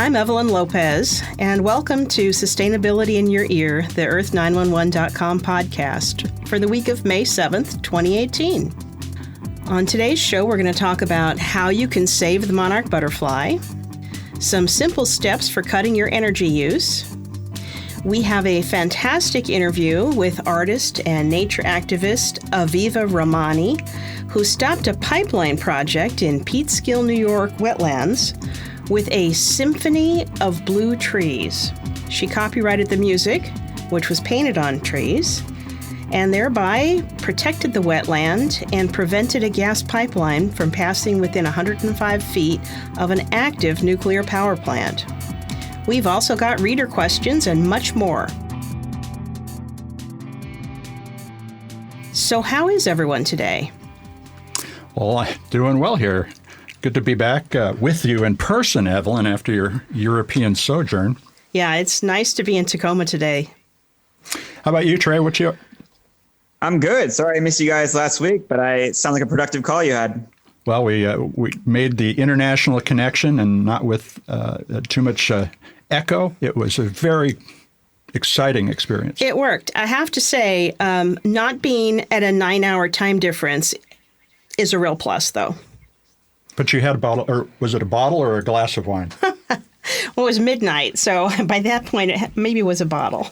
I'm Evelyn Lopez, and welcome to Sustainability in Your Ear, the EARTH911.com podcast for the week of May 7th, 2018. On today's show, we're going to talk about how you can save the monarch butterfly, some simple steps for cutting your energy use. We have a fantastic interview with artist and nature activist Aviva Ramani, who stopped a pipeline project in Peekskill, New York wetlands with a symphony of blue trees. She copyrighted the music, which was painted on trees, and thereby protected the wetland and prevented a gas pipeline from passing within 105 feet of an active nuclear power plant. We've also got reader questions and much more. So how is everyone today? Well, doing well here. Good to be back with you in person, Evelyn, after your European sojourn. Yeah, it's nice to be in Tacoma today. How about you, Trey? I'm good. Sorry I missed you guys last week, but it sounds like a productive call you had. Well, we made the international connection and not with too much echo. It was a very exciting experience. It worked. I have to say, not being at a 9-hour time difference is a real plus, though. But you had a bottle, or was it a bottle or a glass of wine? Well, it was midnight, so by that point, it maybe was a bottle.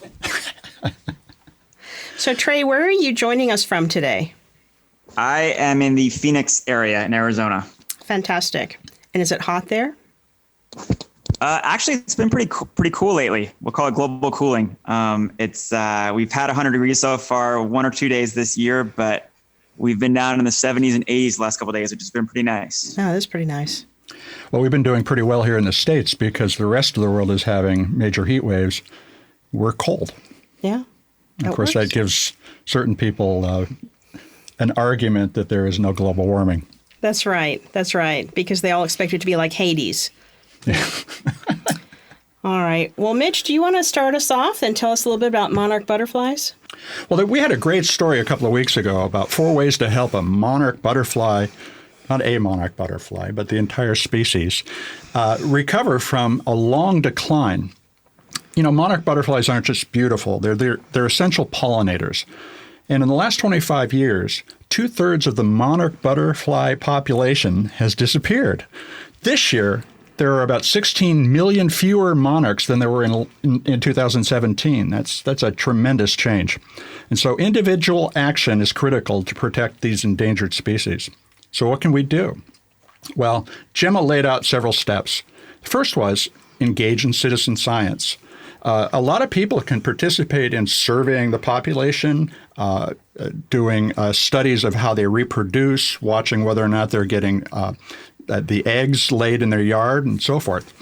So, Trey, where are you joining us from today? I am in the Phoenix area in Arizona. Fantastic. And is it hot there? Actually, it's been pretty cool lately. We'll call it global cooling. We've had 100 degrees so far, 1 or 2 days this year, but we've been down in the 70s and 80s the last couple of days, which has been pretty nice. Oh, that's pretty nice. Well, we've been doing pretty well here in the States because the rest of the world is having major heat waves. We're cold. Yeah. Of course, that gives certain people an argument that there is no global warming. That's right. That's right. Because they all expect it to be like Hades. Yeah. All right. Well, Mitch, do you want to start us off and tell us a little bit about monarch butterflies? Well, we had a great story a couple of weeks ago about 4 ways to help a monarch butterfly, not a monarch butterfly, but the entire species, recover from a long decline. You know, monarch butterflies aren't just beautiful. They're essential pollinators. And in the last 25 years, 2/3 of the monarch butterfly population has disappeared. This year, there are about 16 million fewer monarchs than there were in 2017. That's a tremendous change. And so individual action is critical to protect these endangered species. So what can we do? Well, Gemma laid out several steps. The first was engage in citizen science. A lot of people can participate in surveying the population, doing studies of how they reproduce, watching whether or not they're getting the eggs laid in their yard and so forth.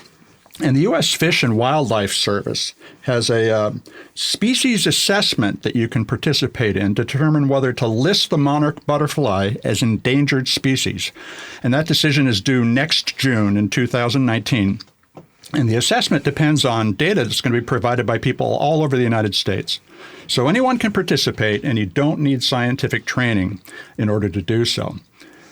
And the U.S. Fish and Wildlife Service has a species assessment that you can participate in to determine whether to list the monarch butterfly as endangered species. And that decision is due next June in 2019. And the assessment depends on data that's going to be provided by people all over the United States. So anyone can participate, and you don't need scientific training in order to do so.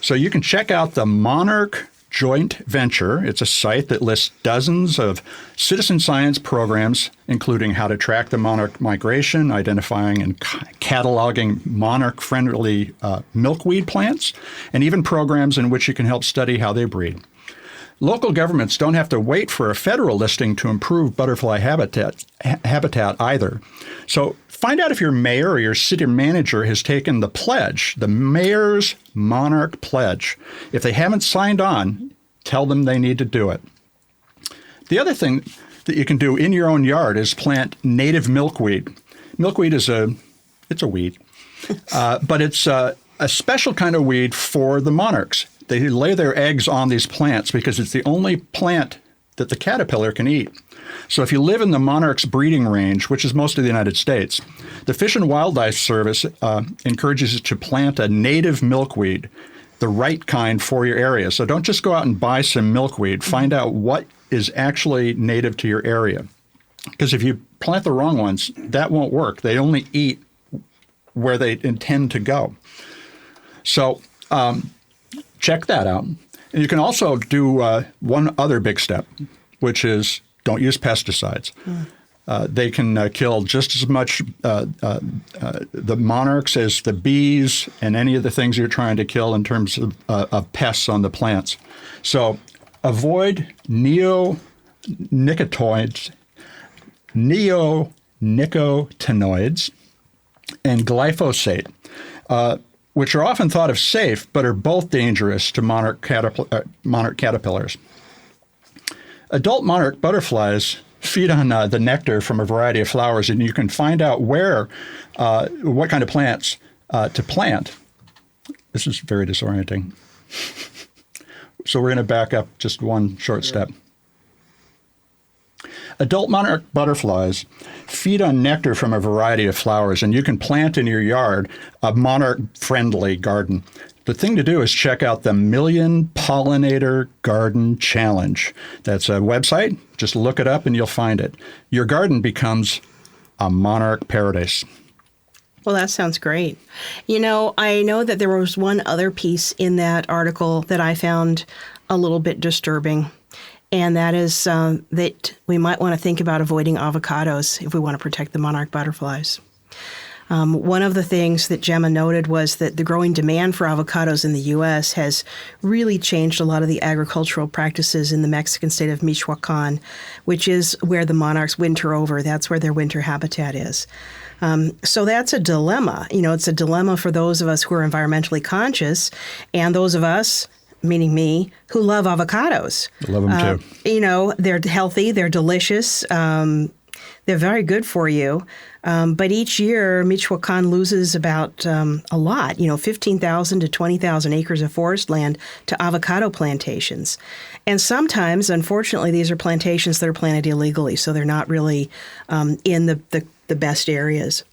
So you can check out the Monarch Joint Venture. It's a site that lists dozens of citizen science programs, including how to track the monarch migration, identifying and cataloging monarch-friendly milkweed plants, and even programs in which you can help study how they breed. Local governments don't have to wait for a federal listing to improve butterfly habitat either. So find out if your mayor or your city manager has taken the pledge, the Mayor's Monarch Pledge. If they haven't signed on, tell them they need to do it. The other thing that you can do in your own yard is plant native milkweed. Milkweed is a weed, but it's a special kind of weed for the monarchs. They lay their eggs on these plants because it's the only plant that the caterpillar can eat. So if you live in the monarch's breeding range, which is most of the United States, the Fish and Wildlife Service encourages you to plant a native milkweed, the right kind for your area. So don't just go out and buy some milkweed. Find out what is actually native to your area. Because if you plant the wrong ones, that won't work. They only eat where they intend to go. So check that out. And you can also do one other big step, which is don't use pesticides. They can kill just as much the monarchs as the bees and any of the things you're trying to kill in terms of pests on the plants. So avoid neonicotinoids and glyphosate, which are often thought of safe, but are both dangerous to monarch caterpillars. Adult monarch butterflies feed on the nectar from a variety of flowers, and you can find out what kind of plants to plant. This is very disorienting. So we're going to back up just one short step. Adult monarch butterflies feed on nectar from a variety of flowers, and you can plant in your yard a monarch-friendly garden. The thing to do is check out the Million Pollinator Garden Challenge. That's a website. Just look it up and you'll find it. Your garden becomes a monarch paradise. Well, that sounds great. You know, I know that there was one other piece in that article that I found a little bit disturbing. And that is that we might want to think about avoiding avocados if we want to protect the monarch butterflies. One of the things that Gemma noted was that the growing demand for avocados in the U.S. has really changed a lot of the agricultural practices in the Mexican state of Michoacan, which is where the monarchs winter over. That's where their winter habitat is. So that's a dilemma. You know, it's a dilemma for those of us who are environmentally conscious and those of us, meaning me, who love avocados. I love them too. You know, they're healthy, they're delicious, they're very good for you. But each year, Michoacan loses about a lot, 15,000 to 20,000 acres of forest land to avocado plantations. And sometimes, unfortunately, these are plantations that are planted illegally, so they're not really in the best areas.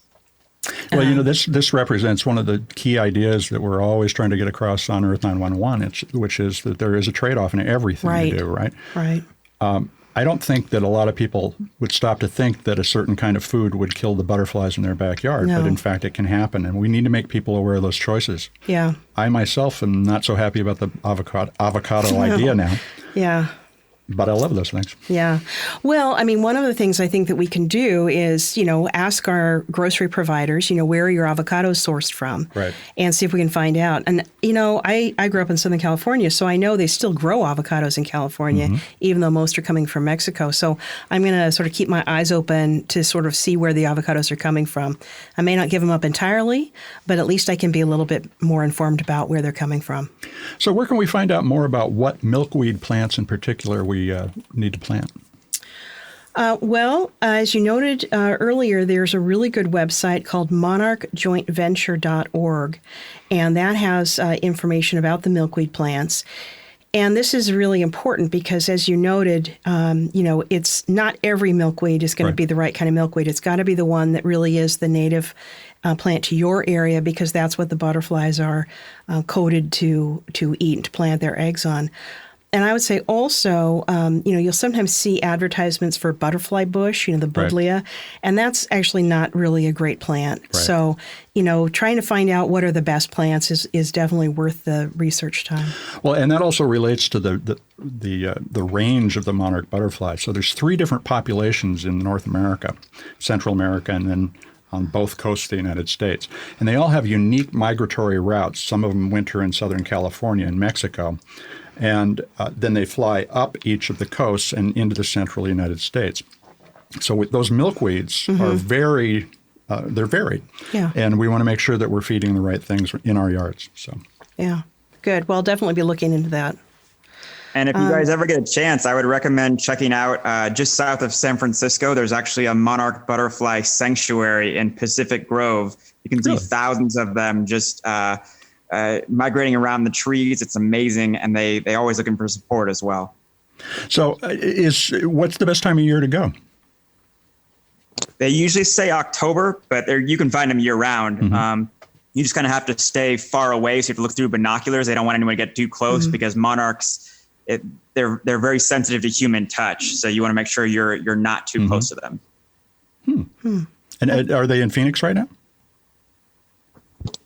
Well, this represents one of the key ideas that we're always trying to get across on EARTH911, which is that there is a trade-off in everything we do, right? Right. I don't think that a lot of people would stop to think that a certain kind of food would kill the butterflies in their backyard, but in fact it can happen, and we need to make people aware of those choices. Yeah. I myself am not so happy about the avocado idea now. Yeah. But I love those things. Yeah. Well, I mean, one of the things I think that we can do is, ask our grocery providers, where are your avocados sourced from? Right. And see if we can find out. And, I grew up in Southern California, so I know they still grow avocados in California, even though most are coming from Mexico. So I'm going to sort of keep my eyes open to sort of see where the avocados are coming from. I may not give them up entirely, but at least I can be a little bit more informed about where they're coming from. So where can we find out more about what milkweed plants in particular we need to plant? Well, as you noted earlier, there's a really good website called monarchjointventure.org, and that has information about the milkweed plants. And this is really important because, as you noted, it's not every milkweed is going to be the right kind of milkweed. It's got to be the one that really is the native plant to your area, because that's what the butterflies are coded to eat and to plant their eggs on. And I would say also, you'll sometimes see advertisements for butterfly bush, the buddleia, and that's actually not really a great plant. Right. So, trying to find out what are the best plants is definitely worth the research time. Well, and that also relates to the range of the monarch butterfly. So there's 3 different populations in North America, Central America, and then on both coasts of the United States. And they all have unique migratory routes. Some of them winter in Southern California and Mexico. And then they fly up each of the coasts and into the central United States. So those milkweeds are they're varied. Yeah. And we want to make sure that we're feeding the right things in our yards. So. Yeah, good. Well, I'll definitely be looking into that. And if you guys ever get a chance, I would recommend checking out just south of San Francisco. There's actually a monarch butterfly sanctuary in Pacific Grove. You can see thousands of them just migrating around the trees. It's amazing. And they always looking for support as well. So what's the best time of year to go? They usually say October, but you can find them year round. You just kind of have to stay far away. So you have to look through binoculars. They don't want anyone to get too close because monarchs, they're very sensitive to human touch. So you want to make sure you're not too close to them. And are they in Phoenix right now?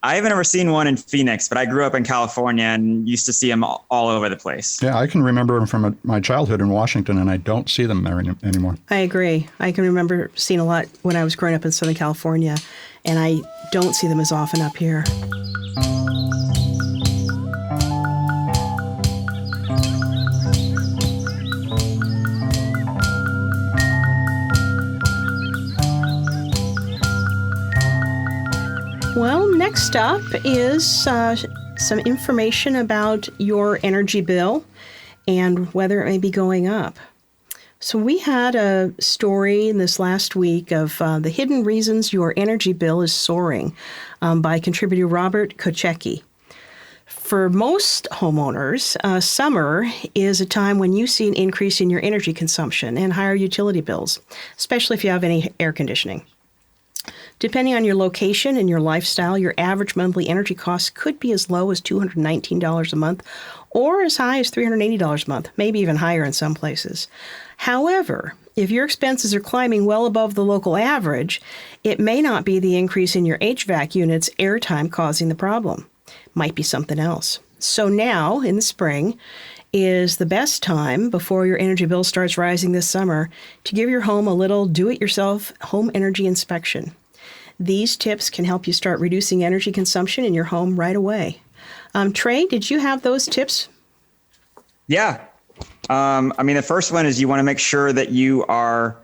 I haven't ever seen one in Phoenix, but I grew up in California and used to see them all over the place. Yeah, I can remember them from my childhood in Washington, and I don't see them there anymore. I agree. I can remember seeing a lot when I was growing up in Southern California, and I don't see them as often up here. Well, next up is some information about your energy bill and whether it may be going up. So we had a story in this last week of the hidden reasons your energy bill is soaring by contributor Robert Kochecki. For most homeowners, summer is a time when you see an increase in your energy consumption and higher utility bills, especially if you have any air conditioning. Depending on your location and your lifestyle, your average monthly energy costs could be as low as $219 a month or as high as $380 a month, maybe even higher in some places. However, if your expenses are climbing well above the local average, it may not be the increase in your HVAC unit's airtime causing the problem. Might be something else. So now, in the spring, is the best time before your energy bill starts rising this summer to give your home a little do-it-yourself home energy inspection. These tips can help you start reducing energy consumption in your home right away. Trey, did you have those tips? Yeah. The first one is you want to make sure that you are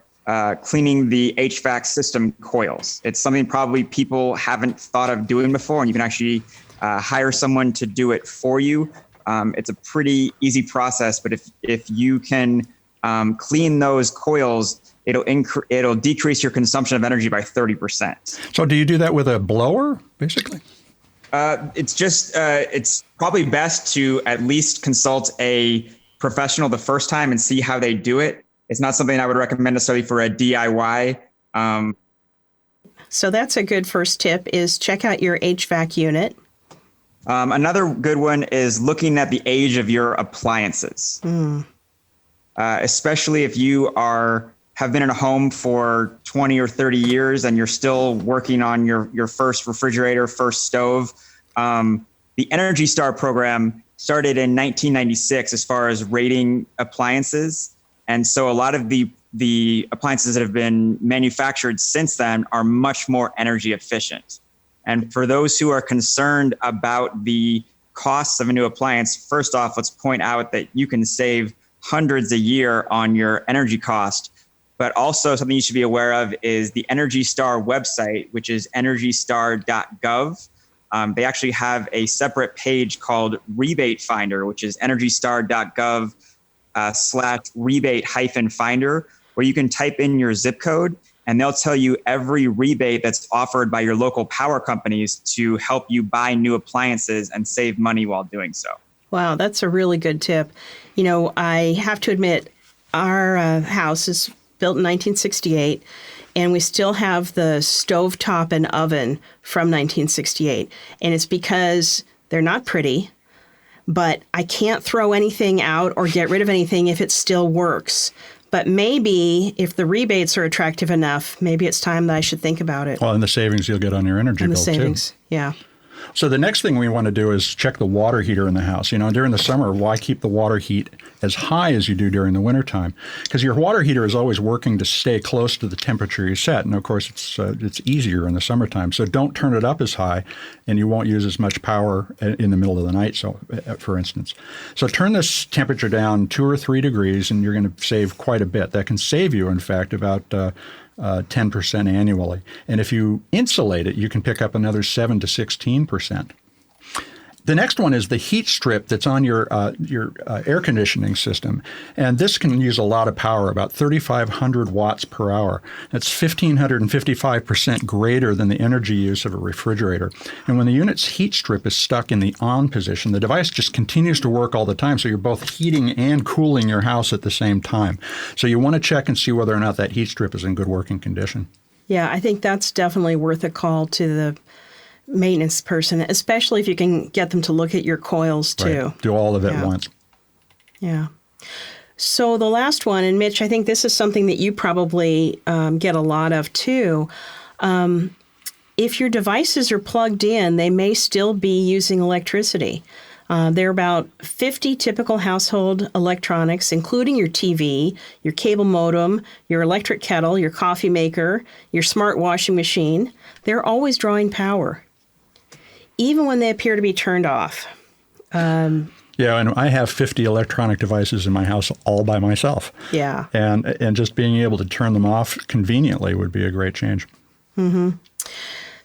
cleaning the HVAC system coils. It's something probably people haven't thought of doing before, and you can actually hire someone to do it for you. It's a pretty easy process, but if you can clean those coils, it'll decrease your consumption of energy by 30%. So do you do that with a blower, basically? It's probably best to at least consult a professional the first time and see how they do it. It's not something I would recommend necessarily for a DIY. So that's a good first tip, is check out your HVAC unit. Another good one is looking at the age of your appliances, especially if you have been in a home for 20 or 30 years and you're still working on your first refrigerator, first stove. The Energy Star program started in 1996 as far as rating appliances. And so a lot of the appliances that have been manufactured since then are much more energy efficient. And for those who are concerned about the costs of a new appliance, first off, let's point out that you can save hundreds a year on your energy cost. But also something you should be aware of is the Energy Star website, which is energystar.gov. They actually have a separate page called Rebate Finder, which is energystar.gov /rebate-finder, where you can type in your zip code and they'll tell you every rebate that's offered by your local power companies to help you buy new appliances and save money while doing so. Wow, that's a really good tip. I have to admit, our house is built in 1968, and we still have the stovetop and oven from 1968. And it's because they're not pretty, but I can't throw anything out or get rid of anything if it still works. But maybe if the rebates are attractive enough, maybe it's time that I should think about it. Well, and the savings you'll get on your energy bill, too. Yeah. So the next thing we want to do is check the water heater in the house. During the summer, why keep the water heat as high as you do during the wintertime? Because your water heater is always working to stay close to the temperature you set. And, of course, it's easier in the summertime. So don't turn it up as high, and you won't use as much power in the middle of the night, so for instance. So turn this temperature down 2 or 3 degrees, and you're going to save quite a bit. That can save you, in fact, about 10% annually. And if you insulate it, you can pick up another 7 to 16%. The next one is the heat strip that's on your air conditioning system. And this can use a lot of power, about 3,500 watts per hour. That's 1,555% greater than the energy use of a refrigerator. And when the unit's heat strip is stuck in the on position, the device just continues to work all the time. So you're both heating and cooling your house at the same time. So you want to check and see whether or not that heat strip is in good working condition. Yeah, I think that's definitely worth a call to the maintenance person, especially if you can get them to look at your coils too. Right. Do all of it once. Yeah. So the last one, and Mitch, I think this is something that you probably get a lot of too. if your devices are plugged in, they may still be using electricity. There are about 50 typical household electronics, including your TV, your cable modem, your electric kettle, your coffee maker, your smart washing machine. They're always drawing power, even when they appear to be turned off. Yeah, and I have 50 electronic devices in my house all by myself. Yeah. And just being able to turn them off conveniently would be a great change. Mm-hmm.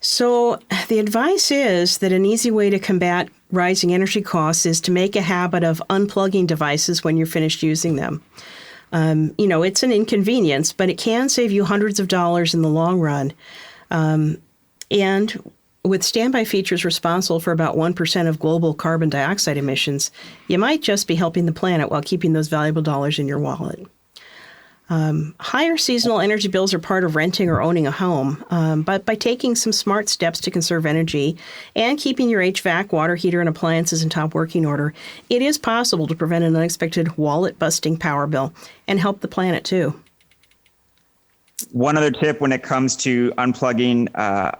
So the advice is that an easy way to combat rising energy costs is to make a habit of unplugging devices when you're finished using them. It's an inconvenience, but it can save you hundreds of dollars in the long run. And with standby features responsible for about 1% of global carbon dioxide emissions, you might just be helping the planet while keeping those valuable dollars in your wallet. Higher seasonal energy bills are part of renting or owning a home, but by taking some smart steps to conserve energy and keeping your HVAC, water heater, and appliances in top working order, it is possible to prevent an unexpected wallet-busting power bill and help the planet too. One other tip when it comes to unplugging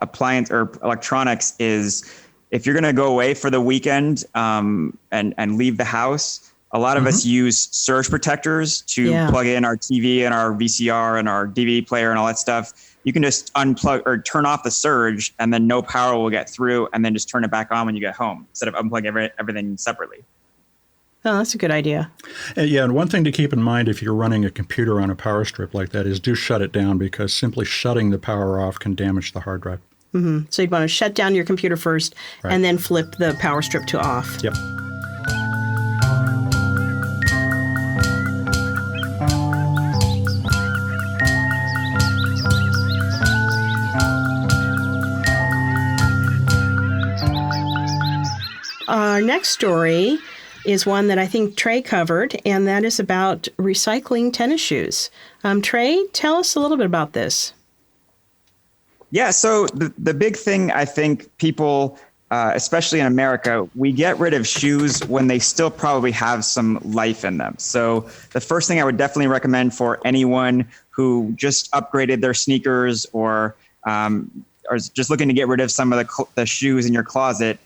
appliance or electronics is if you're going to go away for the weekend and leave the house, a lot of us use surge protectors to plug in our TV and our VCR and our DVD player and all that stuff. You can just unplug or turn off the surge and then no power will get through and then just turn it back on when you get home instead of unplugging everything separately. Oh, that's a good idea. And one thing to keep in mind if you're running a computer on a power strip like that is do shut it down because simply shutting the power off can damage the hard drive. Mm-hmm. So you'd want to shut down your computer first and then flip the power strip to off. Yep. Our next story is one that I think Trey covered, and that is about recycling tennis shoes. Trey, tell us a little bit about this. Yeah, so the big thing I think people, especially in America, we get rid of shoes when they still probably have some life in them. So the first thing I would definitely recommend for anyone who just upgraded their sneakers or is just looking to get rid of some of the shoes in your closet,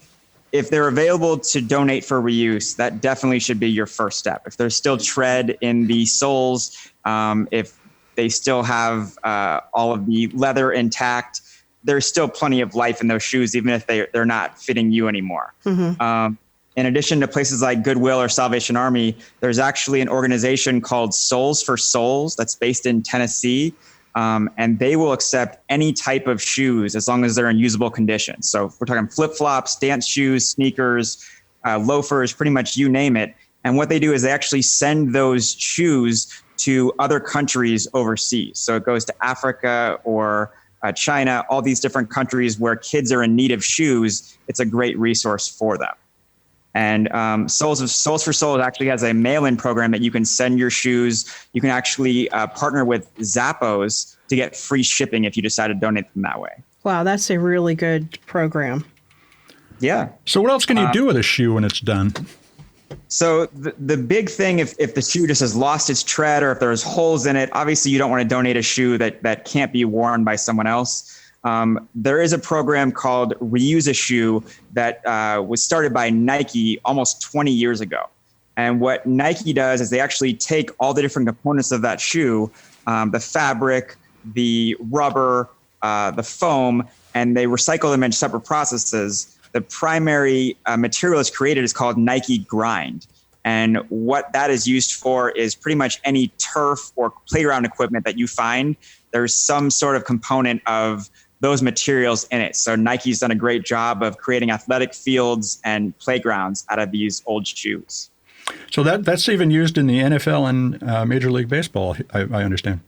if they're available to donate for reuse, that definitely should be your first step. If there's still tread in the soles, if they still have all of the leather intact, there's still plenty of life in those shoes, even if they're not fitting you anymore. Mm-hmm. In addition to places like Goodwill or Salvation Army, there's actually an organization called Soles for Souls that's based in Tennessee. And they will accept any type of shoes as long as they're in usable condition. So if we're talking flip-flops, dance shoes, sneakers, loafers, pretty much you name it. And what they do is they actually send those shoes to other countries overseas. So it goes to Africa or China, all these different countries where kids are in need of shoes. It's a great resource for them. And Soles for Souls actually has a mail-in program that you can send your shoes. You can actually partner with Zappos to get free shipping if you decide to donate them that way. Wow, that's a really good program. Yeah. So what else can you do with a shoe when it's done? So the big thing, if the shoe just has lost its tread or if there's holes in it, obviously you don't want to donate a shoe that can't be worn by someone else. There is a program called Reuse a Shoe that was started by Nike almost 20 years ago. And what Nike does is they actually take all the different components of that shoe, the fabric, the rubber, the foam, and they recycle them in separate processes. The primary material that's created is called Nike Grind. And what that is used for is pretty much any turf or playground equipment that you find. There's some sort of component of those materials in it. So Nike's done a great job of creating athletic fields and playgrounds out of these old shoes. So that's even used in the NFL and Major League Baseball, I understand.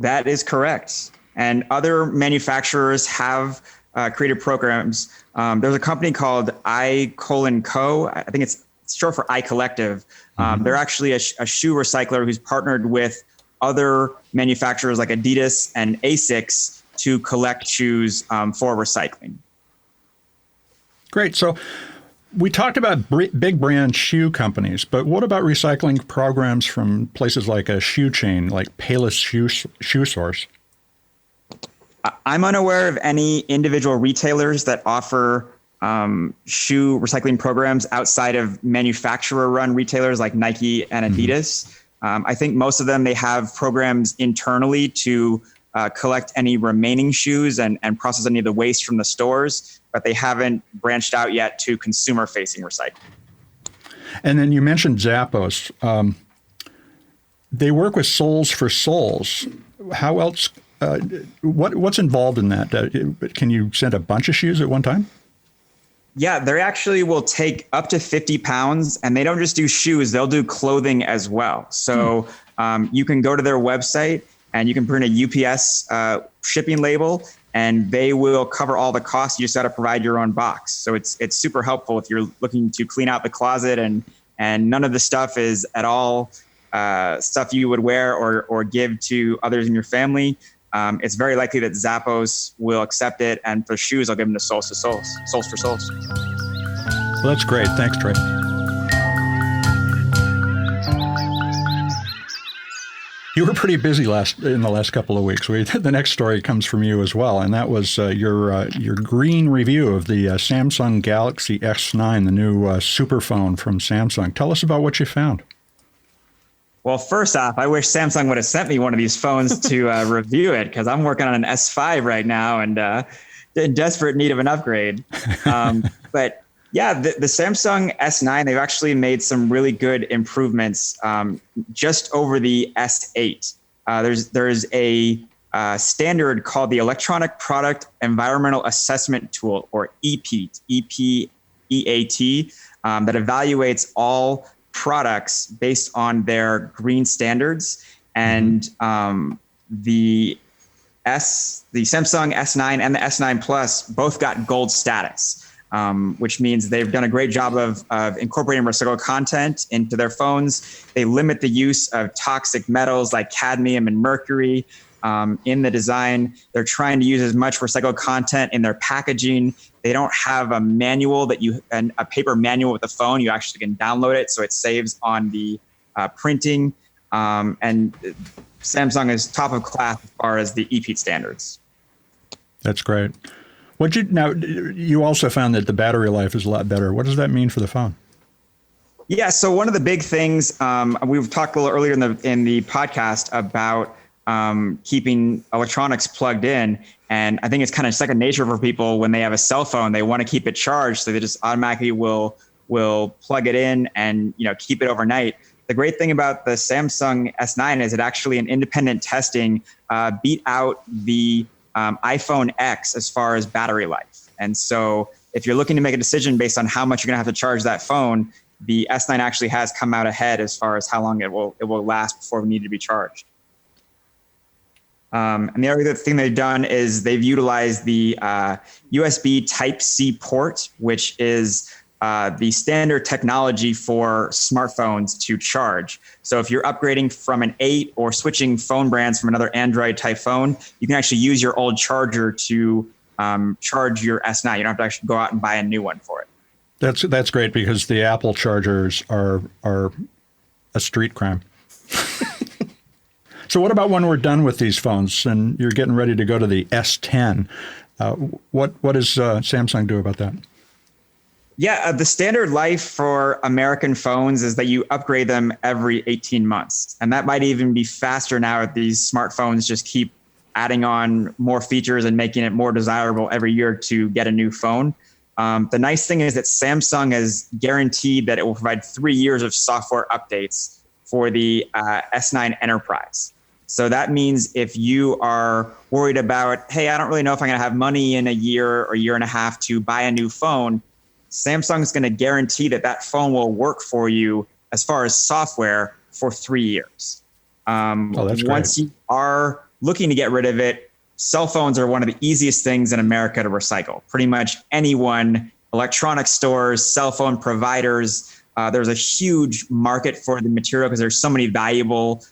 That is correct. And other manufacturers have created programs. There's a company called I:Co. I think it's short for I Collective. They're actually a shoe recycler who's partnered with other manufacturers like Adidas and Asics to collect shoes for recycling. Great. So we talked about big brand shoe companies, but what about recycling programs from places like a shoe chain, like Payless Shoe Source? I'm unaware of any individual retailers that offer shoe recycling programs outside of manufacturer-run retailers like Nike and Adidas. I think most of them, they have programs internally to collect any remaining shoes and process any of the waste from the stores, but they haven't branched out yet to consumer-facing recycling. And then you mentioned Zappos. They work with Soles for Souls. How else? What's involved in that? Can you send a bunch of shoes at one time? Yeah, they actually will take up to 50 pounds, and they don't just do shoes, they'll do clothing as well. So you can go to their website and you can print a UPS shipping label, and they will cover all the costs. You just got to provide your own box. So it's super helpful if you're looking to clean out the closet, and none of the stuff is at all stuff you would wear or give to others in your family. It's very likely that Zappos will accept it, and for shoes, I'll give them to Soles for Souls. Well, that's great. Thanks, Trey. You were pretty busy in the last couple of weeks. The next story comes from you as well, and that was your green review of the Samsung Galaxy S9, the new super phone from Samsung. Tell us about what you found. Well, first off, I wish Samsung would have sent me one of these phones to review it, because I'm working on an S5 right now and in desperate need of an upgrade. But yeah, the Samsung S9, they've actually made some really good improvements just over the S8. There's a standard called the Electronic Product Environmental Assessment Tool, or EPEAT, EPEAT, that evaluates all products based on their green standards, and the Samsung S9 and the S9 Plus both got gold status, which means they've done a great job of incorporating recycled content into their phones. They limit the use of toxic metals like cadmium and mercury in the design. They're trying to use as much recycled content in their packaging. They don't have a manual a paper manual with the phone. You actually can download it, so it saves on the printing. And Samsung is top of class as far as the EPEAT standards. That's great. You also found that the battery life is a lot better. What does that mean for the phone? Yeah, so one of the big things we've talked a little earlier in the podcast about keeping electronics plugged in. And I think it's kind of second nature for people when they have a cell phone. They want to keep it charged, so they just automatically will plug it in and keep it overnight. The great thing about the Samsung S9 is it actually, in independent testing, beat out the iPhone X as far as battery life. And so if you're looking to make a decision based on how much you're going to have to charge that phone, the S9 actually has come out ahead as far as how long it will last before we need to be charged. And the other thing they've done is they've utilized the USB Type-C port, which is the standard technology for smartphones to charge. So if you're upgrading from an 8 or switching phone brands from another Android type phone, you can actually use your old charger to charge your S9. You don't have to actually go out and buy a new one for it. That's great, because the Apple chargers are a street crime. So what about when we're done with these phones and you're getting ready to go to the S10? What does Samsung do about that? Yeah, the standard life for American phones is that you upgrade them every 18 months. And that might even be faster now if these smartphones just keep adding on more features and making it more desirable every year to get a new phone. The nice thing is that Samsung has guaranteed that it will provide 3 years of software updates for the S9 Enterprise. So that means if you are worried about, hey, I don't really know if I'm going to have money in a year or year and a half to buy a new phone, Samsung is going to guarantee that phone will work for you as far as software for 3 years. That's once great. You are looking to get rid of it, cell phones are one of the easiest things in America to recycle. Pretty much anyone, electronic stores, cell phone providers, there's a huge market for the material because there's so many valuable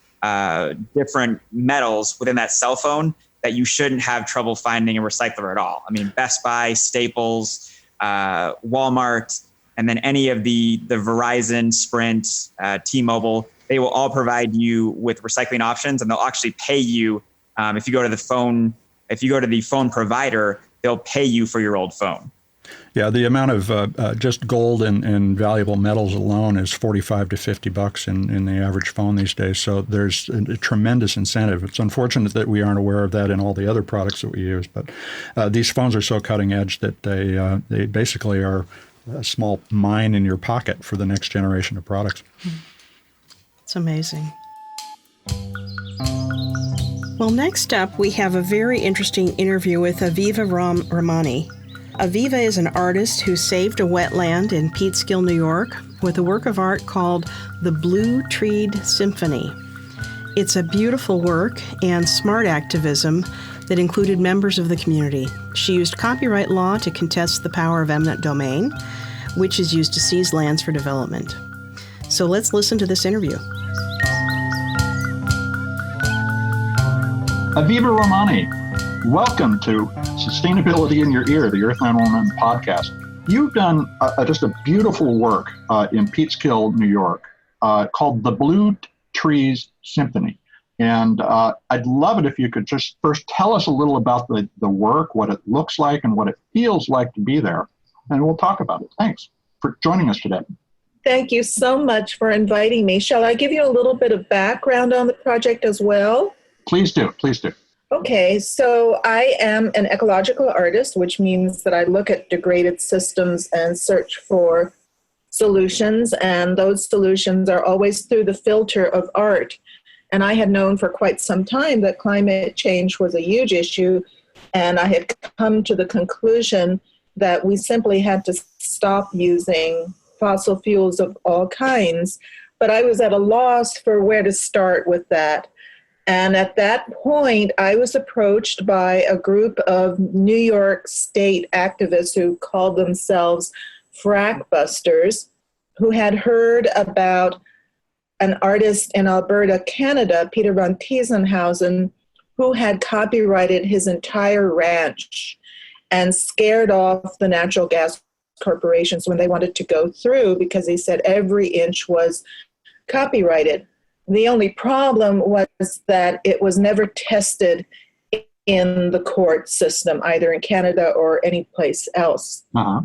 different metals within that cell phone that you shouldn't have trouble finding a recycler at all. I mean, Best Buy, Staples, Walmart, and then any of the Verizon, Sprint, T-Mobile, they will all provide you with recycling options, and they'll actually pay you if you go to the phone if you go to the phone provider, they'll pay you for your old phone. Yeah, the amount of just gold and valuable metals alone is $45 to $50 in the average phone these days. So there's a tremendous incentive. It's unfortunate that we aren't aware of that in all the other products that we use. But these phones are so cutting edge that they basically are a small mine in your pocket for the next generation of products. It's amazing. Well, next up, we have a very interesting interview with Aviva Ramani. Aviva is an artist who saved a wetland in Peekskill, New York, with a work of art called the Blue Treed Symphony. It's a beautiful work and smart activism that included members of the community. She used copyright law to contest the power of eminent domain, which is used to seize lands for development. So let's listen to this interview. Aviva Ramani, welcome to Sustainability in Your Ear, the EARTH911 podcast. You've done just a beautiful work in Peekskill, New York, called the Blue Trees Symphony. And I'd love it if you could just first tell us a little about the work, what it looks like, and what it feels like to be there. And we'll talk about it. Thanks for joining us today. Thank you so much for inviting me. Shall I give you a little bit of background on the project as well? Please do. Please do. Okay, so I am an ecological artist, which means that I look at degraded systems and search for solutions, and those solutions are always through the filter of art. And I had known for quite some time that climate change was a huge issue, and I had come to the conclusion that we simply had to stop using fossil fuels of all kinds. But I was at a loss for where to start with that. And at that point, I was approached by a group of New York State activists who called themselves frack busters, who had heard about an artist in Alberta, Canada, Peter van Tiesenhausen, who had copyrighted his entire ranch and scared off the natural gas corporations when they wanted to go through, because he said every inch was copyrighted. The only problem was that it was never tested in the court system, either in Canada or any place else. Uh-huh.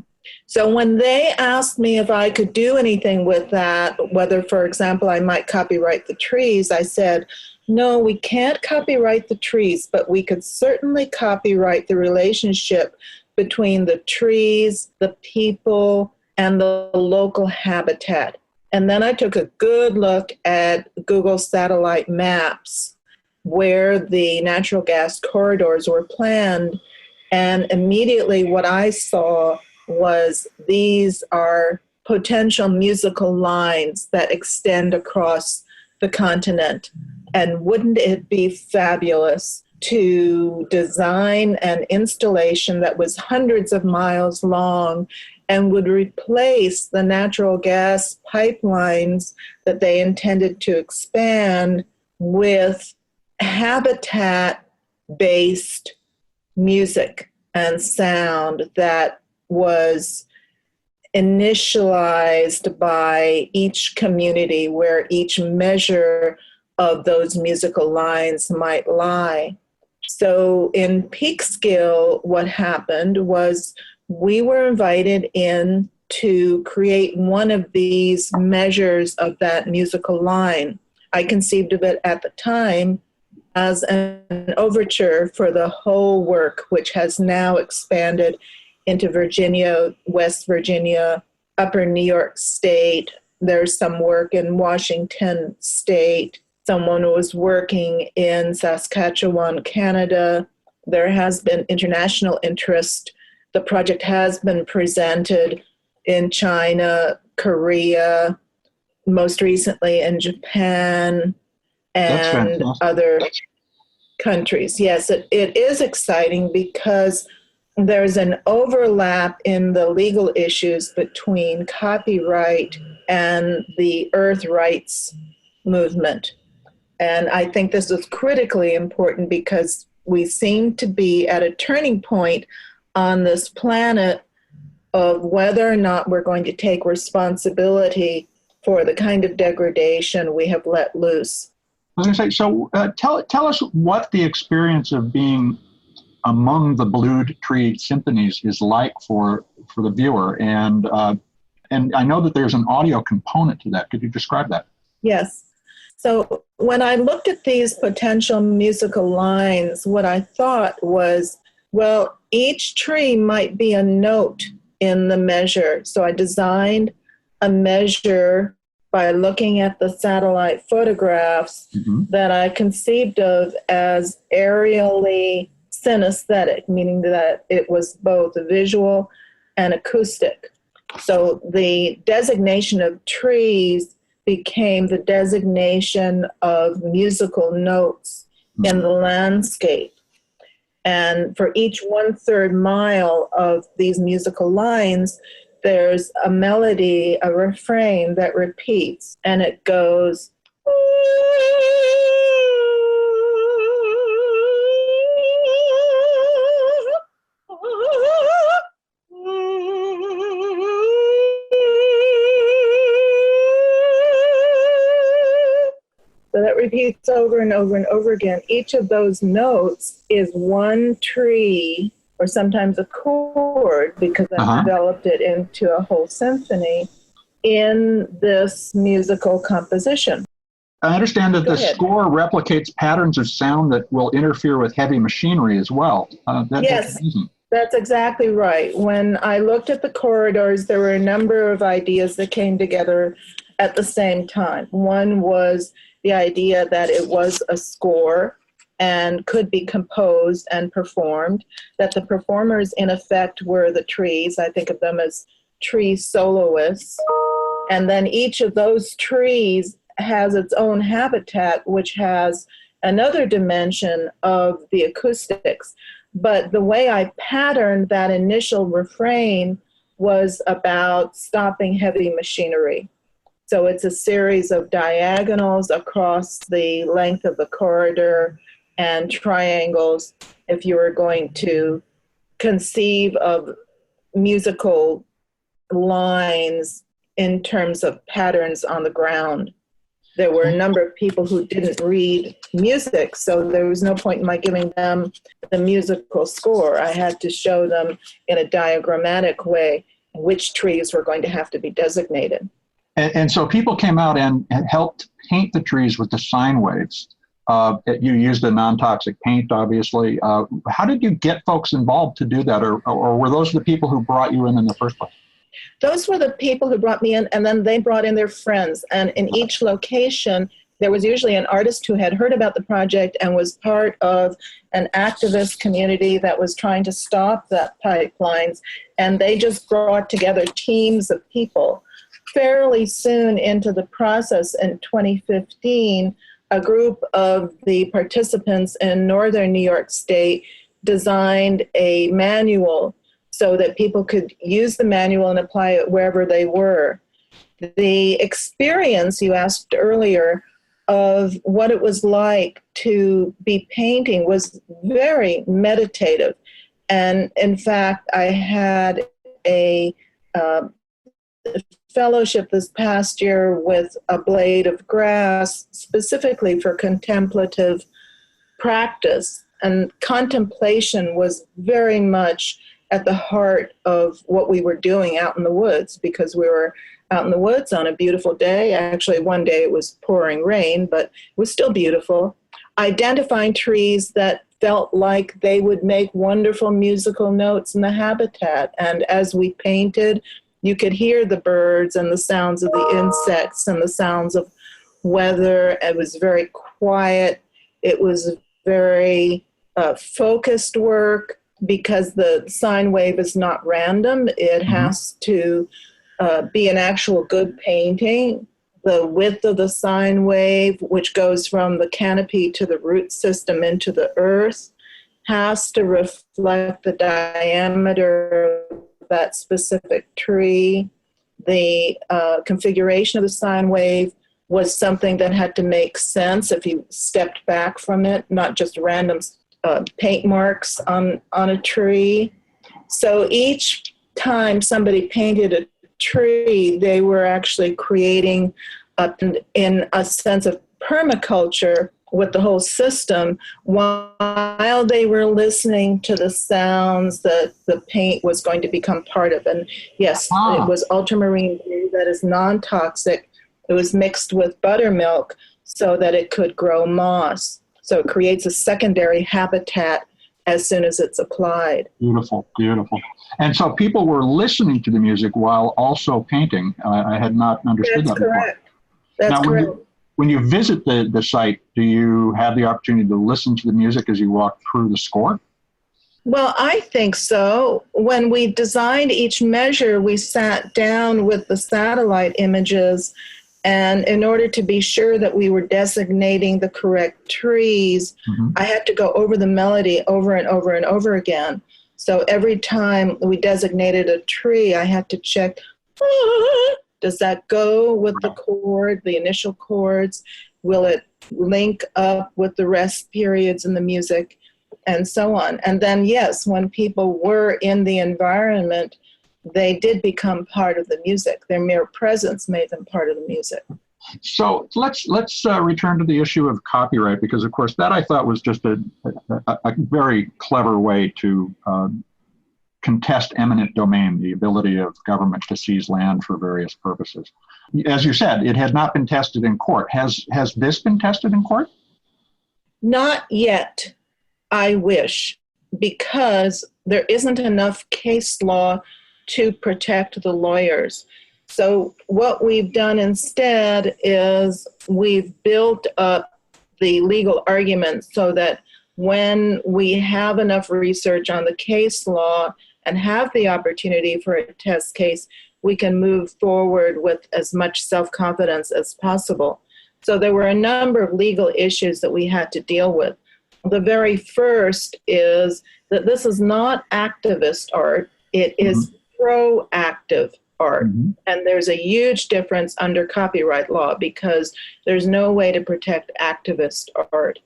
So when they asked me if I could do anything with that, whether, for example, I might copyright the trees, I said, no, we can't copyright the trees, but we could certainly copyright the relationship between the trees, the people, and the local habitat. And then I took a good look at Google satellite maps where the natural gas corridors were planned. And immediately what I saw was these are potential musical lines that extend across the continent. And wouldn't it be fabulous to design an installation that was hundreds of miles long and would replace the natural gas pipelines that they intended to expand with habitat-based music and sound that was initialized by each community where each measure of those musical lines might lie. So in Peekskill, what happened was we were invited in to create one of these measures of that musical line. I conceived of it at the time as an overture for the whole work, which has now expanded into Virginia, West Virginia, Upper New York State. There's some work in Washington State. Someone was working in Saskatchewan, Canada. There has been international interest. The project has been presented in China, Korea, most recently in Japan, and other countries. Yes, it is exciting because there's an overlap in the legal issues between copyright and the earth rights movement. And I think this is critically important because we seem to be at a turning point on this planet of whether or not we're going to take responsibility for the kind of degradation we have let loose. I was going to say, so tell us what the experience of being among the blued tree symphonies is like for the viewer. And I know that there's an audio component to that. Could you describe that? Yes. So when I looked at these potential musical lines, what I thought was, well, each tree might be a note in the measure. So I designed a measure by looking at the satellite photographs that I conceived of as aerially synesthetic, meaning that it was both visual and acoustic. So the designation of trees became the designation of musical notes in the landscape. And for each 1/3 mile of these musical lines, there's a melody, a refrain that repeats, and it goes. So that repeats over and over and over again. Each of those notes is one tree, or sometimes a chord, because I developed it into a whole symphony in this musical composition. I understand that the score replicates patterns of sound that will interfere with heavy machinery as well. Yes, that's exactly right. When I looked at the corridors, there were a number of ideas that came together at the same time. One was the idea that it was a score and could be composed and performed, that the performers in effect were the trees. I think of them as tree soloists. And then each of those trees has its own habitat, which has another dimension of the acoustics. But the way I patterned that initial refrain was about stopping heavy machinery. So it's a series of diagonals across the length of the corridor and triangles if you were going to conceive of musical lines in terms of patterns on the ground. There were a number of people who didn't read music, so there was no point in my giving them the musical score. I had to show them in a diagrammatic way which trees were going to have to be designated. And so people came out and helped paint the trees with the sine waves. You used a non-toxic paint, obviously. How did you get folks involved to do that? Or were those the people who brought you in the first place? Those were the people who brought me in, and then they brought in their friends. And in each location, there was usually an artist who had heard about the project and was part of an activist community that was trying to stop that pipelines. And they just brought together teams of people. Fairly soon into the process in 2015, a group of the participants in northern New York State designed a manual so that people could use the manual and apply it wherever they were. The experience you asked earlier of what it was like to be painting was very meditative. And in fact, I had a fellowship this past year with A Blade of Grass, specifically for contemplative practice. And contemplation was very much at the heart of what we were doing out in the woods, because we were out in the woods on a beautiful day. Actually, one day it was pouring rain, but it was still beautiful. Identifying trees that felt like they would make wonderful musical notes in the habitat. And as we painted, you could hear the birds and the sounds of the insects and the sounds of weather. It was very quiet. It was very focused work, because the sine wave is not random. It has to be an actual good painting. The width of the sine wave, which goes from the canopy to the root system into the earth, has to reflect the diameter of that specific tree. The configuration of the sine wave was something that had to make sense if you stepped back from it, not just random paint marks on a tree. So each time somebody painted a tree, they were actually creating, in a sense of permaculture, with the whole system while they were listening to the sounds that the paint was going to become part of. And yes, it was ultramarine blue that is non-toxic. It was mixed with buttermilk so that it could grow moss. So it creates a secondary habitat as soon as it's applied. Beautiful, beautiful. And so people were listening to the music while also painting. I had not understood that before. That's correct. When you visit the site, do you have the opportunity to listen to the music as you walk through the score? Well, I think so. When we designed each measure, we sat down with the satellite images, and in order to be sure that we were designating the correct trees, I had to go over the melody over and over and over again. So every time we designated a tree, I had to check, does that go with the chord, the initial chords? Will it link up with the rest periods in the music? And so on. And then, yes, when people were in the environment, they did become part of the music. Their mere presence made them part of the music. So let's return to the issue of copyright, because, of course, that I thought was just a very clever way to contest eminent domain, the ability of government to seize land for various purposes. As you said, it had not been tested in court. Has this been tested in court? Not yet, I wish, because there isn't enough case law to protect the lawyers. So what we've done instead is we've built up the legal arguments so that when we have enough research on the case law and have the opportunity for a test case, we can move forward with as much self-confidence as possible. So there were a number of legal issues that we had to deal with. The very first is that this is not activist art, it is proactive art. And there's a huge difference under copyright law because there's no way to protect activist art.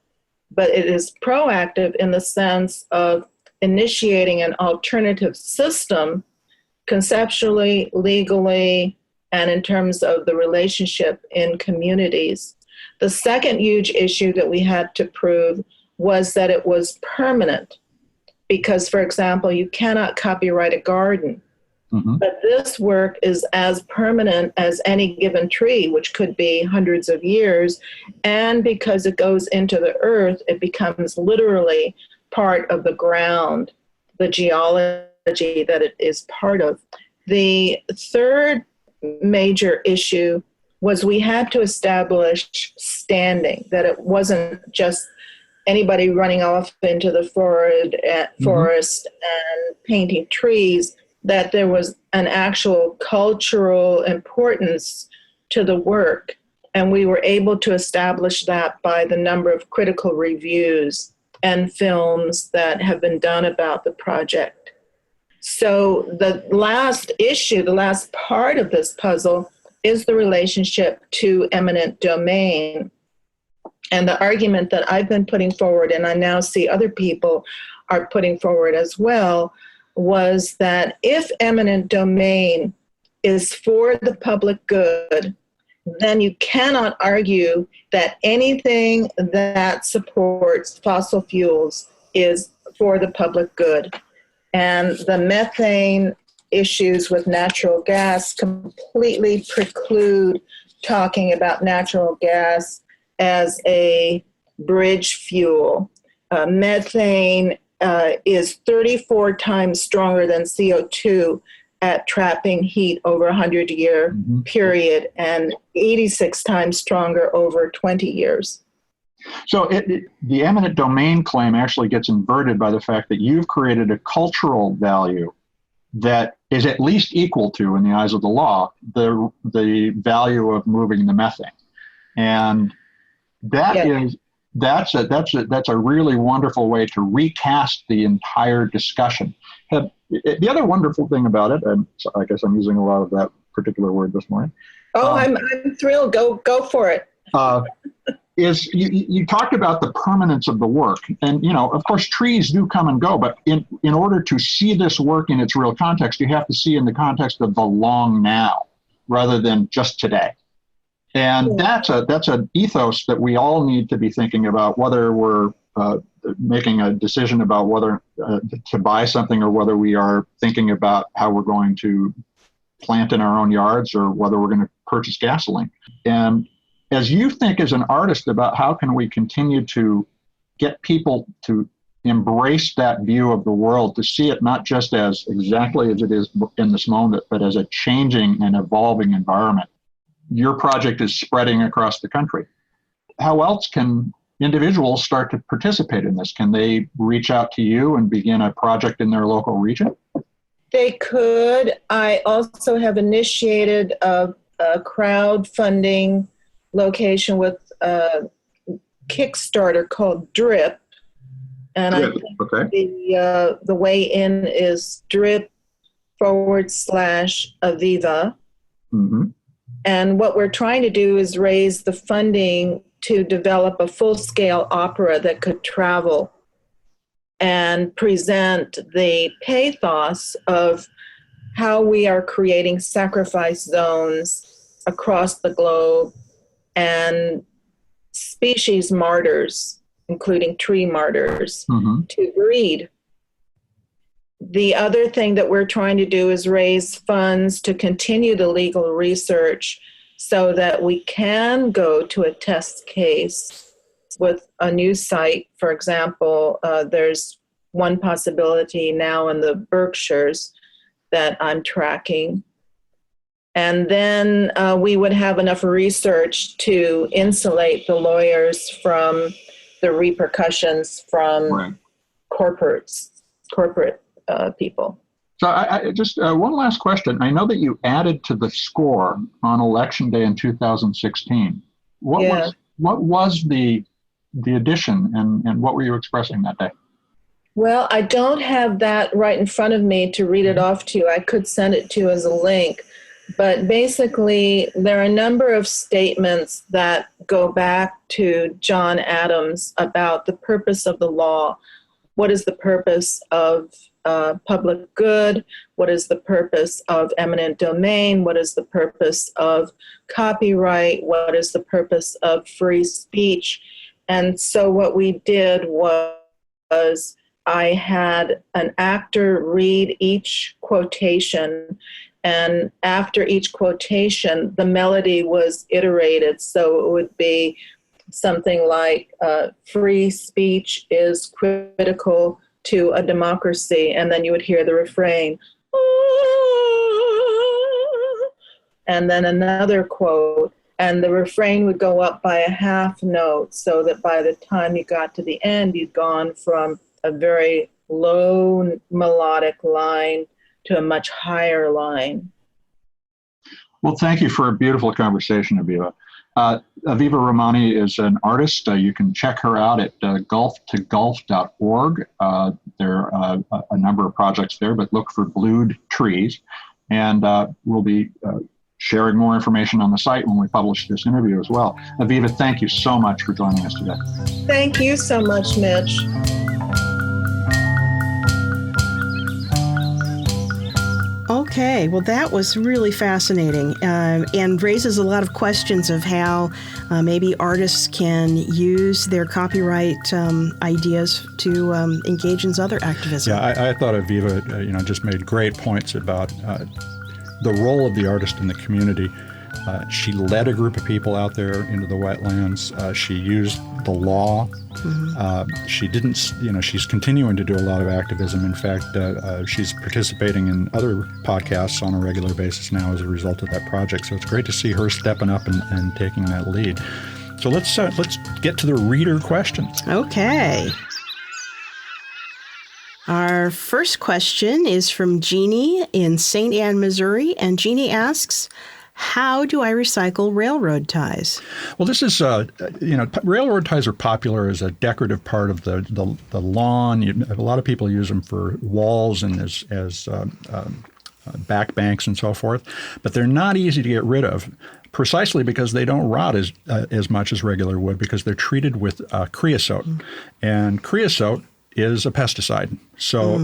But it is proactive in the sense of initiating an alternative system conceptually, legally, and in terms of the relationship in communities. The second huge issue that we had to prove was that it was permanent. Because, for example, you cannot copyright a garden. But this work is as permanent as any given tree, which could be hundreds of years. And because it goes into the earth, it becomes literally part of the ground, the geology that it is part of. The third major issue was we had to establish standing, that it wasn't just anybody running off into the forest and painting trees, that there was an actual cultural importance to the work. And we were able to establish that by the number of critical reviews and films that have been done about the project. So the last issue, the last part of this puzzle is the relationship to eminent domain. And the argument that I've been putting forward, and I now see other people are putting forward as well, was that if eminent domain is for the public good, then you cannot argue that anything that supports fossil fuels is for the public good. And the methane issues with natural gas completely preclude talking about natural gas as a bridge fuel. Methane is 34 times stronger than CO2 at trapping heat over a 100-year period and 86 times stronger over 20 years. So the eminent domain claim actually gets inverted by the fact that you've created a cultural value that is at least equal to, in the eyes of the law, the value of moving the methane. And that's a really wonderful way to recast the entire discussion. The other wonderful thing about it, and I guess I'm using a lot of that particular word this morning. I'm thrilled. Go for it. Is you talked about the permanence of the work, and of course trees do come and go, but in order to see this work in its real context, you have to see in the context of the long now rather than just today. And that's an ethos that we all need to be thinking about, whether we're making a decision about whether to buy something or whether we are thinking about how we're going to plant in our own yards or whether we're going to purchase gasoline. And as you think as an artist about how can we continue to get people to embrace that view of the world, to see it not just as exactly as it is in this moment, but as a changing and evolving environment. Your project is spreading across the country. How else can individuals start to participate in this? Can they reach out to you and begin a project in their local region? They could. I also have initiated a crowdfunding location with a Kickstarter called DRIP. And I think the way in is DRIP/Aviva. Mm-hmm. And what we're trying to do is raise the funding to develop a full-scale opera that could travel and present the pathos of how we are creating sacrifice zones across the globe and species martyrs, including tree martyrs, to breed. The other thing that we're trying to do is raise funds to continue the legal research so that we can go to a test case with a new site. For example, there's one possibility now in the Berkshires that I'm tracking. And then we would have enough research to insulate the lawyers from the repercussions from corporate people. So I just one last question. I know that you added to the score on Election Day in 2016. What was the addition and what were you expressing that day? Well, I don't have that right in front of me to read it off to you. I could send it to you as a link. But basically, there are a number of statements that go back to John Adams about the purpose of the law. What is the purpose of public good? What is the purpose of eminent domain? What is the purpose of copyright? What is the purpose of free speech? And so what we did was I had an actor read each quotation, and after each quotation, the melody was iterated. So it would be something like free speech is critical to a democracy. And then you would hear the refrain. And then another quote. And the refrain would go up by a half note so that by the time you got to the end, you'd gone from a very low melodic line to a much higher line. Well, thank you for a beautiful conversation, Aviva. Aviva Romani is an artist. You can check her out at gulftogulf.org. There are a number of projects there, but look for Blued Trees. And we'll be sharing more information on the site when we publish this interview as well. Aviva, thank you so much for joining us today. Thank you so much, Mitch. Okay, well, that was really fascinating and raises a lot of questions of how maybe artists can use their copyright ideas to engage in other activism. Yeah, I thought Aviva, just made great points about the role of the artist in the community. She led a group of people out there into the wetlands. She used the law. Mm-hmm. She didn't, she's continuing to do a lot of activism. In fact, she's participating in other podcasts on a regular basis now as a result of that project. So it's great to see her stepping up and taking that lead. So let's get to the reader questions. Okay. Our first question is from Jeannie in St. Anne, Missouri. And Jeannie asks, how do I recycle railroad ties? Well, this is, railroad ties are popular as a decorative part of the lawn. A lot of people use them for walls and as back banks and so forth. But they're not easy to get rid of, precisely because they don't rot as much as regular wood, because they're treated with creosote. Mm. And creosote is a pesticide. So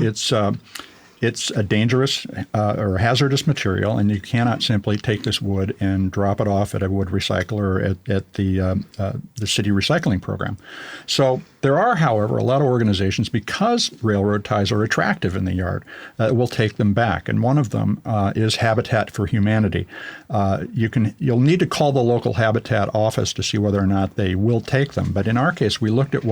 it's a dangerous or hazardous material, and you cannot simply take this wood and drop it off at a wood recycler at the city recycling program. So there are, however, a lot of organizations, because railroad ties are attractive in the yard, will take them back. And one of them is Habitat for Humanity. You'll need to call the local Habitat office to see whether or not they will take them. But in our case, we looked at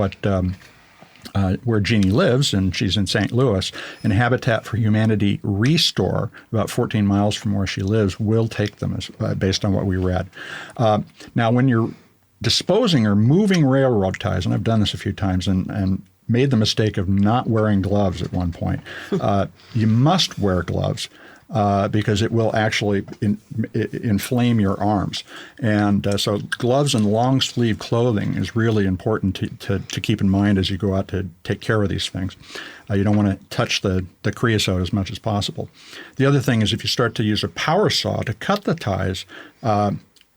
where Jeannie lives, and she's in St. Louis, and Habitat for Humanity Restore, about 14 miles from where she lives, will take them based on what we read. Now, when you're disposing or moving railroad ties, and I've done this a few times and made the mistake of not wearing gloves at one point, you must wear gloves. Because it will actually inflame your arms. And so gloves and long sleeve clothing is really important to keep in mind as you go out to take care of these things. You don't want to touch the creosote as much as possible. The other thing is if you start to use a power saw to cut the ties,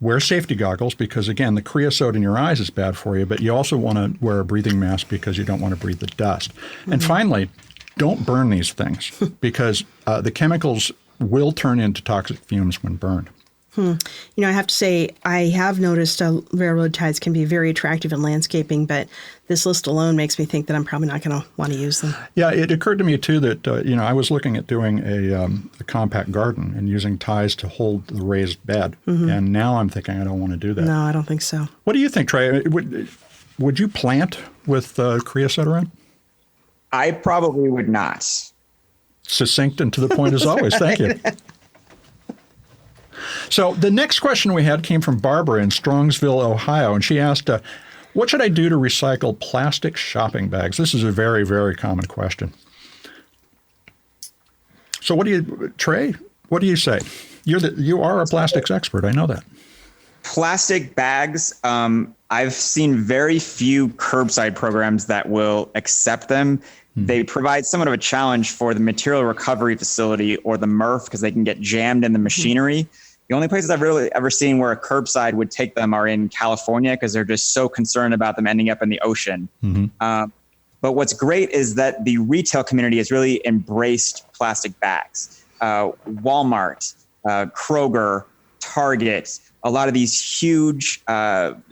wear safety goggles because, again, the creosote in your eyes is bad for you, but you also want to wear a breathing mask because you don't want to breathe the dust. Mm-hmm. And finally, don't burn these things because the chemicals will turn into toxic fumes when burned. I have to say, I have noticed railroad ties can be very attractive in landscaping, but this list alone makes me think that I'm probably not going to want to use them. Yeah, it occurred to me, too, that, I was looking at doing a compact garden and using ties to hold the raised bed. Mm-hmm. And now I'm thinking I don't want to do that. No, I don't think so. What do you think, Trey? Would you plant with creosote around? I probably would not. Succinct and to the point as always. Thank you. So the next question we had came from Barbara in Strongsville, Ohio, and she asked, what should I do to recycle plastic shopping bags? This is a very, very common question. So Trey, what do you say? You are a plastics expert. I know that. Plastic bags, I've seen very few curbside programs that will accept them. They provide somewhat of a challenge for the material recovery facility or the MRF because they can get jammed in the machinery. The only places I've really ever seen where a curbside would take them are in California because they're just so concerned about them ending up in the ocean. Mm-hmm. But what's great is that the retail community has really embraced plastic bags. Walmart, Kroger, Target, a lot of these huge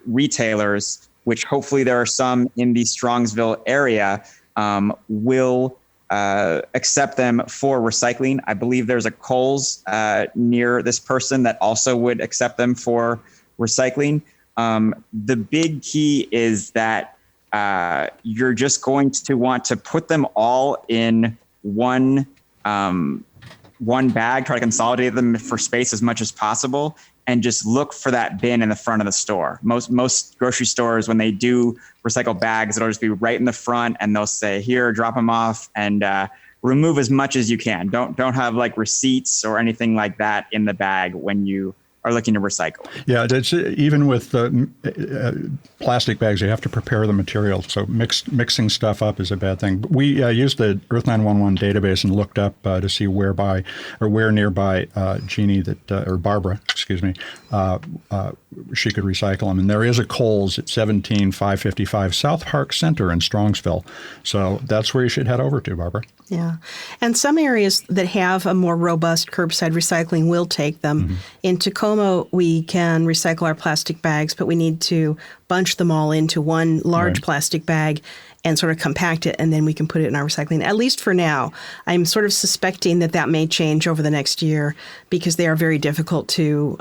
retailers, which hopefully there are some in the Strongsville area, will accept them for recycling. I believe there's a Kohl's near this person that also would accept them for recycling. The big key is that you're just going to want to put them all in one bag, try to consolidate them for space as much as possible, and just look for that bin in the front of the store. Most grocery stores, when they do recycle bags, it'll just be right in the front, and they'll say, here, drop them off, and remove as much as you can. Don't have like receipts or anything like that in the bag when you are looking to recycle. Yeah, it's, even with plastic bags, you have to prepare the material. So mixing stuff up is a bad thing. We used the EARTH911 database and looked up to see where nearby Jeannie or Barbara, excuse me, she could recycle them. And there is a Kohl's at 17555 South Park Center in Strongsville. So that's where you should head over to, Barbara. Yeah. And some areas that have a more robust curbside recycling will take them. Mm-hmm. In Tacoma, we can recycle our plastic bags, but we need to bunch them all into one large plastic bag and sort of compact it, and then we can put it in our recycling, at least for now. I'm sort of suspecting that may change over the next year because they are very difficult to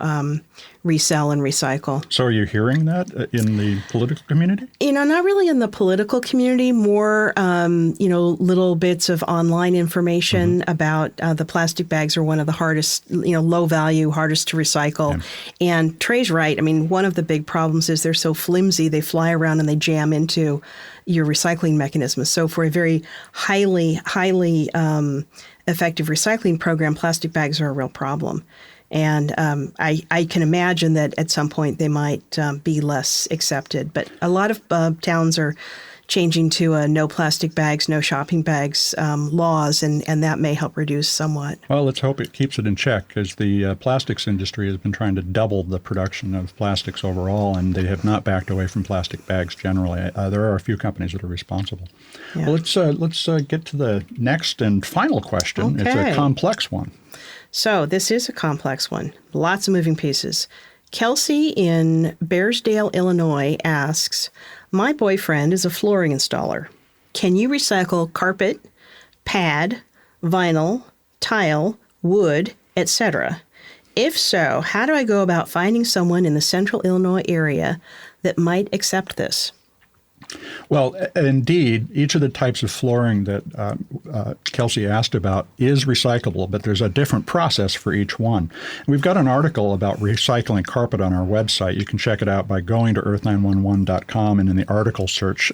resell and recycle. So are you hearing that in the political community? Not really in the political community, more, little bits of online information about the plastic bags are one of the hardest, low value, hardest to recycle. Yeah. And Trey's right. I mean, one of the big problems is they're so flimsy, they fly around and they jam into your recycling mechanism. So for a very highly effective recycling program, plastic bags are a real problem. And I can imagine that at some point they might be less accepted. But a lot of towns are, changing to a no plastic bags, no shopping bags laws, and that may help reduce somewhat. Well, let's hope it keeps it in check, because the plastics industry has been trying to double the production of plastics overall, and they have not backed away from plastic bags generally. There are a few companies that are responsible. Yeah. Well, let's get to the next and final question. Okay. It's a complex one. So this is a complex one. Lots of moving pieces. Kelsey in Bearsdale, Illinois asks, my boyfriend is a flooring installer. Can you recycle carpet, pad, vinyl, tile, wood, etc.? If so, how do I go about finding someone in the central Illinois area that might accept this? Well, indeed, each of the types of flooring that Kelsey asked about is recyclable, but there's a different process for each one. We've got an article about recycling carpet on our website. You can check it out by going to EARTH911.com and in the article search,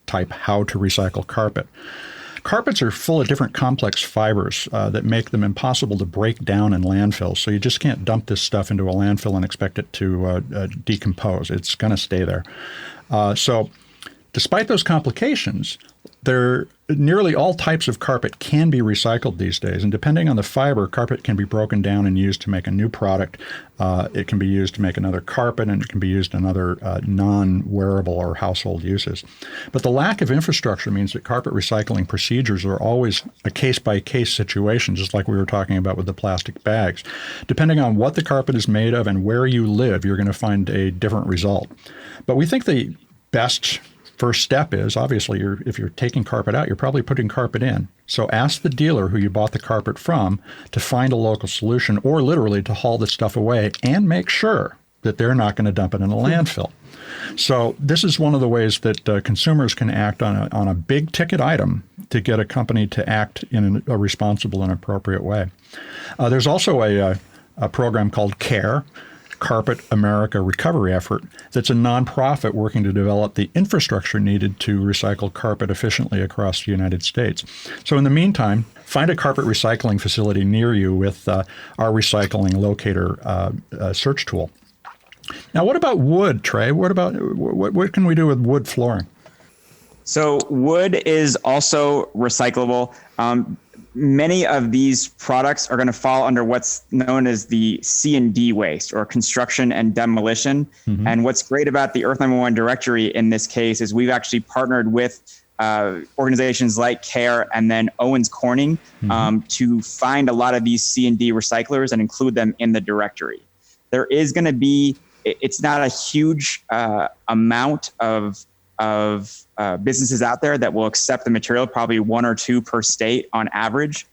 type how to recycle carpet. Carpets are full of different complex fibers that make them impossible to break down in landfills. So you just can't dump this stuff into a landfill and expect it to decompose. It's going to stay there. So despite those complications, nearly all types of carpet can be recycled these days. And depending on the fiber, carpet can be broken down and used to make a new product. It can be used to make another carpet, and it can be used in other non-wearable or household uses. But the lack of infrastructure means that carpet recycling procedures are always a case-by-case situation, just like we were talking about with the plastic bags. Depending on what the carpet is made of and where you live, you're going to find a different result. But we think the best first step is, obviously, if you're taking carpet out, you're probably putting carpet in. So ask the dealer who you bought the carpet from to find a local solution, or literally to haul the stuff away, and make sure that they're not going to dump it in a landfill. So this is one of the ways that consumers can act on a big ticket item to get a company to act in a responsible and appropriate way. There's also a program called CARE, Carpet America Recovery Effort, that's a nonprofit working to develop the infrastructure needed to recycle carpet efficiently across the United States. So in the meantime, find a carpet recycling facility near you with our recycling locator search tool. Now, what about wood, Trey? What can we do with wood flooring? So wood is also recyclable. Many of these products are going to fall under what's known as the C&D waste, or construction and demolition. Mm-hmm. And what's great about the EARTH911 directory in this case is we've actually partnered with organizations like CARE and then Owens Corning to find a lot of these C&D recyclers and include them in the directory. There is going to be, it's not a huge amount of businesses out there that will accept the material, probably one or two per state on average.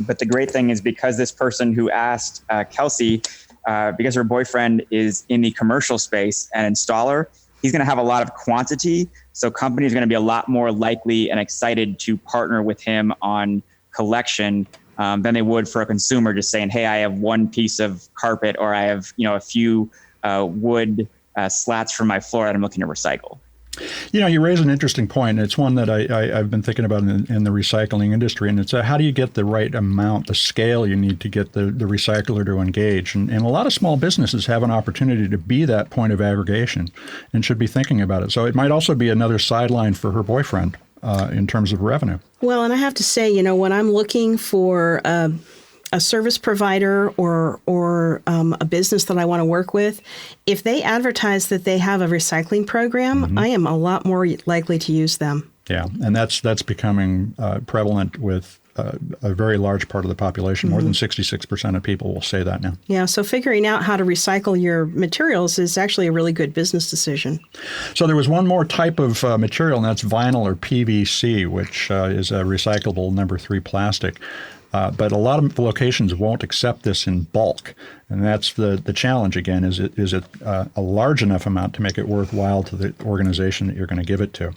But the great thing is, because this person who asked Kelsey, because her boyfriend is in the commercial space and installer, he's going to have a lot of quantity. So companies are going to be a lot more likely and excited to partner with him on collection than they would for a consumer just saying, hey, I have one piece of carpet, or I have, a few wood slats from my floor that I'm looking to recycle. You raise an interesting point. It's one that I've been thinking about in the recycling industry, and it's how do you get the right amount, the scale you need to get the recycler to engage. And a lot of small businesses have an opportunity to be that point of aggregation and should be thinking about it. So it might also be another sideline for her boyfriend in terms of revenue. Well, and I have to say, when I'm looking for a service provider or a business that I want to work with, if they advertise that they have a recycling program, I am a lot more likely to use them. Yeah, and that's becoming prevalent with a very large part of the population. More than 66% of people will say that now. Yeah, so figuring out how to recycle your materials is actually a really good business decision. So there was one more type of material, and that's vinyl or PVC, which is a recyclable number 3 plastic. But a lot of locations won't accept this in bulk. And that's the challenge again, is it a large enough amount to make it worthwhile to the organization that you're going to give it to?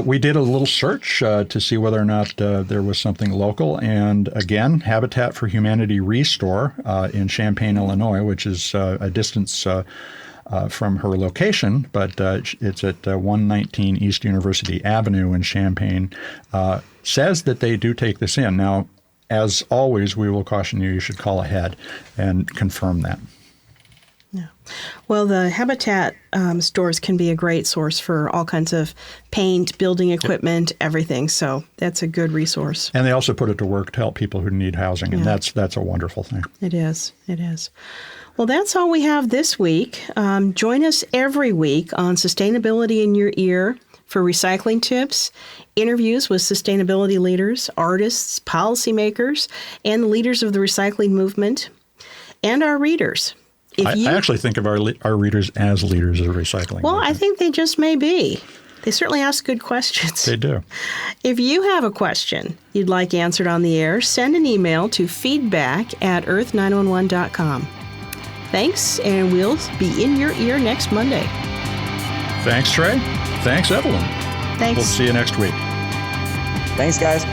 We did a little search to see whether or not there was something local. And again, Habitat for Humanity Restore in Champaign, Illinois, which is a distance from her location, but it's at 119 East University Avenue in Champaign, says that they do take this in. Now, as always, we will caution you should call ahead and confirm that. Yeah. Well, the Habitat stores can be a great source for all kinds of paint, building equipment, everything. So that's a good resource. And they also put it to work to help people who need housing, and Yeah. that's a wonderful thing. It is. It is. Well, that's all we have this week. Join us every week on Sustainability in Your Ear for recycling tips, interviews with sustainability leaders, artists, policymakers, and the leaders of the recycling movement, and our readers. I actually think of our readers as leaders of recycling. Well, I think they just may be. They certainly ask good questions. They do. If you have a question you'd like answered on the air, send an email to feedback@EARTH911.com. Thanks, and we'll be in your ear next Monday. Thanks, Trey. Thanks, Evelyn. Thanks. We'll see you next week. Thanks, guys.